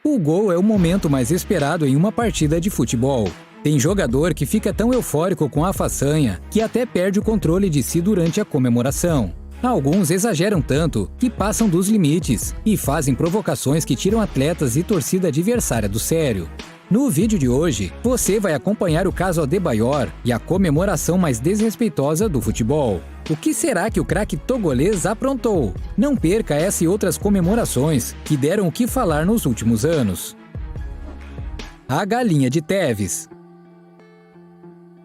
O gol é o momento mais esperado em uma partida de futebol. Tem jogador que fica tão eufórico com a façanha que até perde o controle de si durante a comemoração. Alguns exageram tanto que passam dos limites e fazem provocações que tiram atletas e torcida adversária do sério. No vídeo de hoje, você vai acompanhar o caso Adebayor e a comemoração mais desrespeitosa do futebol. O que será que o craque togolês aprontou? Não perca essa e outras comemorações que deram o que falar nos últimos anos. A Galinha de Tevez.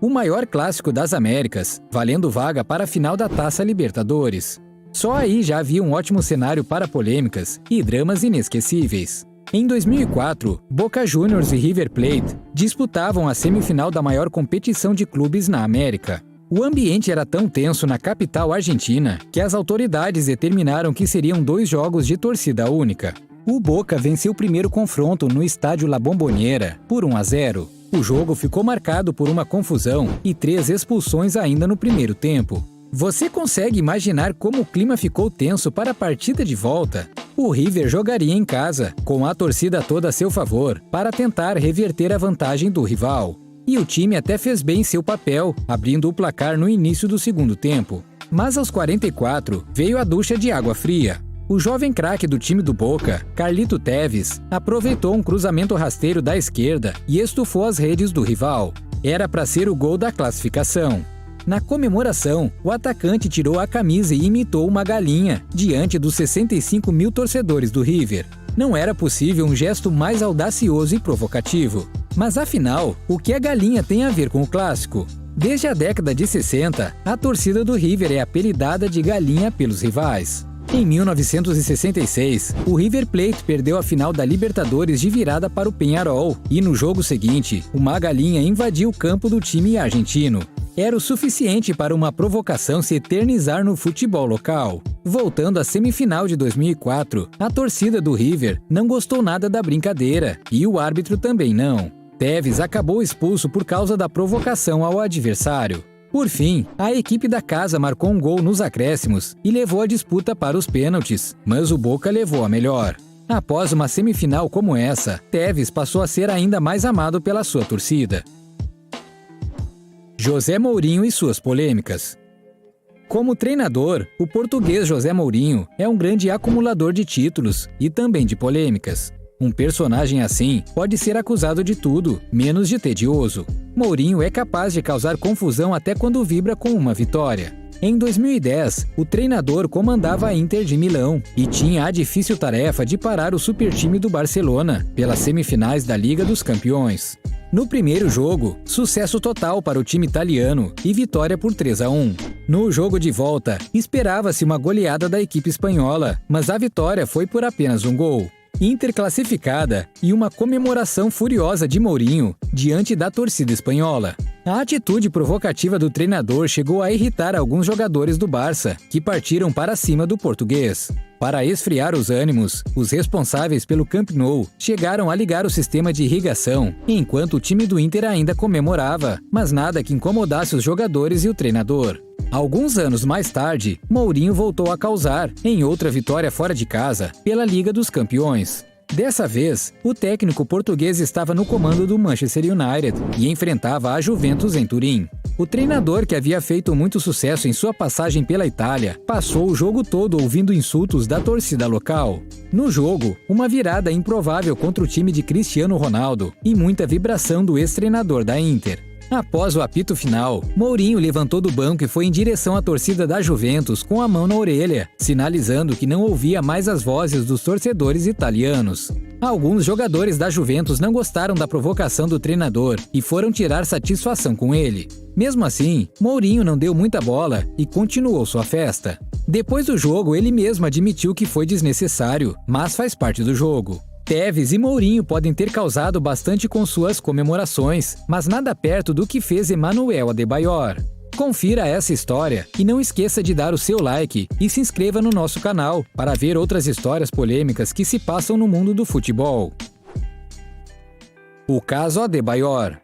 O maior clássico das Américas, valendo vaga para a final da Taça Libertadores. Só aí já havia um ótimo cenário para polêmicas e dramas inesquecíveis. Em 2004, Boca Juniors e River Plate disputavam a semifinal da maior competição de clubes na América. O ambiente era tão tenso na capital argentina que as autoridades determinaram que seriam 2 jogos de torcida única. O Boca venceu o primeiro confronto no estádio La Bombonera por 1-0. O jogo ficou marcado por uma confusão e 3 expulsões ainda no primeiro tempo. Você consegue imaginar como o clima ficou tenso para a partida de volta? O River jogaria em casa, com a torcida toda a seu favor, para tentar reverter a vantagem do rival. E o time até fez bem seu papel, abrindo o placar no início do segundo tempo. Mas aos 44, veio a ducha de água fria. O jovem craque do time do Boca, Carlito Tevez, aproveitou um cruzamento rasteiro da esquerda e estufou as redes do rival. Era para ser o gol da classificação. Na comemoração, o atacante tirou a camisa e imitou uma galinha diante dos 65 mil torcedores do River. Não era possível um gesto mais audacioso e provocativo. Mas afinal, o que a galinha tem a ver com o clássico? Desde a década de 60, a torcida do River é apelidada de galinha pelos rivais. Em 1966, o River Plate perdeu a final da Libertadores de virada para o Peñarol e no jogo seguinte, uma galinha invadiu o campo do time argentino. Era o suficiente para uma provocação se eternizar no futebol local. Voltando à semifinal de 2004, a torcida do River não gostou nada da brincadeira e o árbitro também não. Tevez acabou expulso por causa da provocação ao adversário. Por fim, a equipe da casa marcou um gol nos acréscimos e levou a disputa para os pênaltis, mas o Boca levou a melhor. Após uma semifinal como essa, Tevez passou a ser ainda mais amado pela sua torcida. José Mourinho e suas polêmicas. Como treinador, o português José Mourinho é um grande acumulador de títulos e também de polêmicas. Um personagem assim pode ser acusado de tudo, menos de tedioso. Mourinho é capaz de causar confusão até quando vibra com uma vitória. Em 2010, o treinador comandava a Inter de Milão e tinha a difícil tarefa de parar o supertime do Barcelona pelas semifinais da Liga dos Campeões. No primeiro jogo, sucesso total para o time italiano e vitória por 3-1. No jogo de volta, esperava-se uma goleada da equipe espanhola, mas a vitória foi por apenas um gol. Inter classificada e uma comemoração furiosa de Mourinho diante da torcida espanhola. A atitude provocativa do treinador chegou a irritar alguns jogadores do Barça, que partiram para cima do português. Para esfriar os ânimos, os responsáveis pelo Camp Nou chegaram a ligar o sistema de irrigação, enquanto o time do Inter ainda comemorava, mas nada que incomodasse os jogadores e o treinador. Alguns anos mais tarde, Mourinho voltou a causar, em outra vitória fora de casa, pela Liga dos Campeões. Dessa vez, o técnico português estava no comando do Manchester United e enfrentava a Juventus em Turim. O treinador, que havia feito muito sucesso em sua passagem pela Itália, passou o jogo todo ouvindo insultos da torcida local. No jogo, uma virada improvável contra o time de Cristiano Ronaldo e muita vibração do ex-treinador da Inter. Após o apito final, Mourinho levantou do banco e foi em direção à torcida da Juventus com a mão na orelha, sinalizando que não ouvia mais as vozes dos torcedores italianos. Alguns jogadores da Juventus não gostaram da provocação do treinador e foram tirar satisfação com ele. Mesmo assim, Mourinho não deu muita bola e continuou sua festa. Depois do jogo, ele mesmo admitiu que foi desnecessário, mas faz parte do jogo. Tevez e Mourinho podem ter causado bastante com suas comemorações, mas nada perto do que fez Emmanuel Adebayor. Confira essa história e não esqueça de dar o seu like e se inscreva no nosso canal para ver outras histórias polêmicas que se passam no mundo do futebol. O caso Adebayor.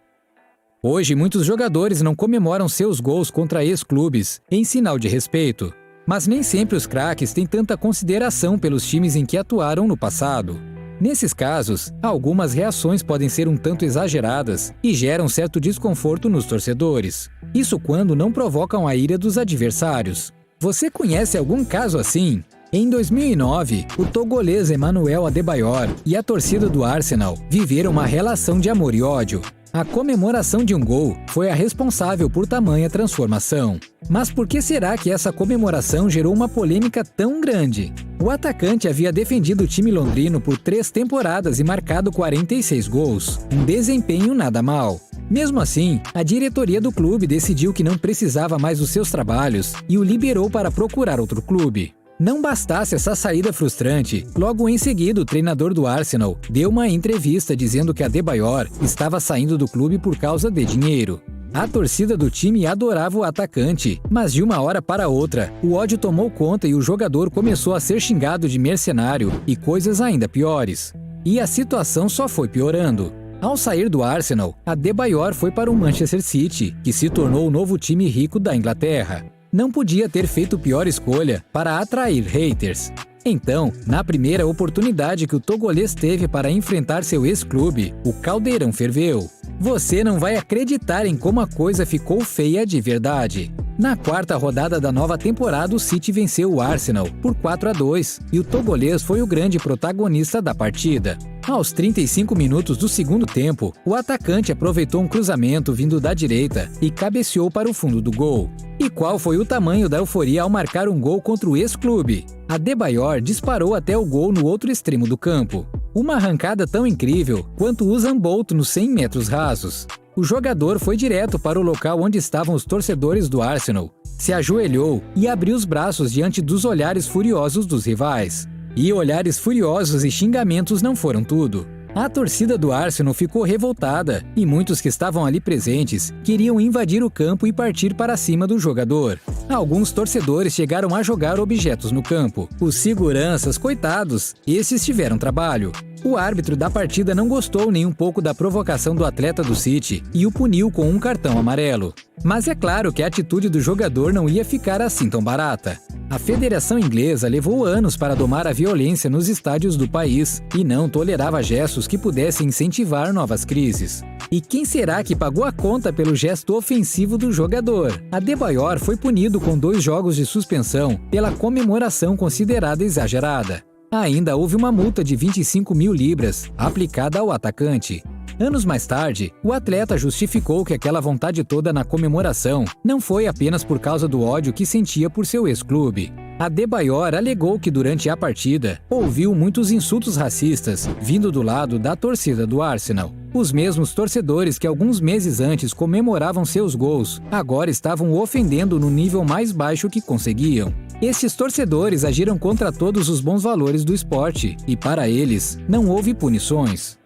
Hoje, muitos jogadores não comemoram seus gols contra ex-clubes, em sinal de respeito. Mas nem sempre os craques têm tanta consideração pelos times em que atuaram no passado. Nesses casos, algumas reações podem ser um tanto exageradas e geram certo desconforto nos torcedores. Isso quando não provocam a ira dos adversários. Você conhece algum caso assim? Em 2009, o togolês Emmanuel Adebayor e a torcida do Arsenal viveram uma relação de amor e ódio. A comemoração de um gol foi a responsável por tamanha transformação. Mas por que será que essa comemoração gerou uma polêmica tão grande? O atacante havia defendido o time londrino por 3 temporadas e marcado 46 gols, um desempenho nada mal. Mesmo assim, a diretoria do clube decidiu que não precisava mais dos seus trabalhos e o liberou para procurar outro clube. Não bastasse essa saída frustrante, logo em seguida o treinador do Arsenal deu uma entrevista dizendo que Adebayor estava saindo do clube por causa de dinheiro. A torcida do time adorava o atacante, mas de uma hora para outra, o ódio tomou conta e o jogador começou a ser xingado de mercenário e coisas ainda piores. E a situação só foi piorando. Ao sair do Arsenal, Adebayor foi para o Manchester City, que se tornou o novo time rico da Inglaterra. Não podia ter feito pior escolha para atrair haters. Então, na primeira oportunidade que o togolês teve para enfrentar seu ex-clube, o caldeirão ferveu. Você não vai acreditar em como a coisa ficou feia de verdade. Na 4ª rodada da nova temporada, o City venceu o Arsenal por 4-2 e o togolês foi o grande protagonista da partida. Aos 35 minutos do segundo tempo, o atacante aproveitou um cruzamento vindo da direita e cabeceou para o fundo do gol. E qual foi o tamanho da euforia ao marcar um gol contra o ex-clube? Adebayor disparou até o gol no outro extremo do campo. Uma arrancada tão incrível quanto o Usain Bolt nos 100 metros rasos. O jogador foi direto para o local onde estavam os torcedores do Arsenal, se ajoelhou e abriu os braços diante dos olhares furiosos dos rivais. E olhares furiosos e xingamentos não foram tudo. A torcida do Arsenal ficou revoltada e muitos que estavam ali presentes queriam invadir o campo e partir para cima do jogador. Alguns torcedores chegaram a jogar objetos no campo. Os seguranças, coitados, esses tiveram trabalho. O árbitro da partida não gostou nem um pouco da provocação do atleta do City e o puniu com um cartão amarelo. Mas é claro que a atitude do jogador não ia ficar assim tão barata. A Federação Inglesa levou anos para domar a violência nos estádios do país e não tolerava gestos que pudessem incentivar novas crises. E quem será que pagou a conta pelo gesto ofensivo do jogador? Adebayor foi punido com 2 jogos de suspensão pela comemoração considerada exagerada. Ainda houve uma multa de 25 mil libras aplicada ao atacante. Anos mais tarde, o atleta justificou que aquela vontade toda na comemoração não foi apenas por causa do ódio que sentia por seu ex-clube. Adebayor alegou que durante a partida ouviu muitos insultos racistas vindo do lado da torcida do Arsenal. Os mesmos torcedores que alguns meses antes comemoravam seus gols, agora estavam o ofendendo no nível mais baixo que conseguiam. Esses torcedores agiram contra todos os bons valores do esporte e, para eles, não houve punições.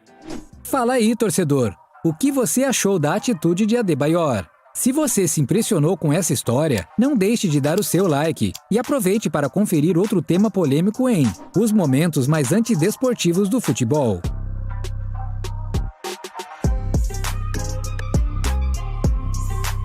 Fala aí, torcedor, o que você achou da atitude de Adebayor? Se você se impressionou com essa história, não deixe de dar o seu like e aproveite para conferir outro tema polêmico em Os Momentos Mais Antidesportivos do Futebol.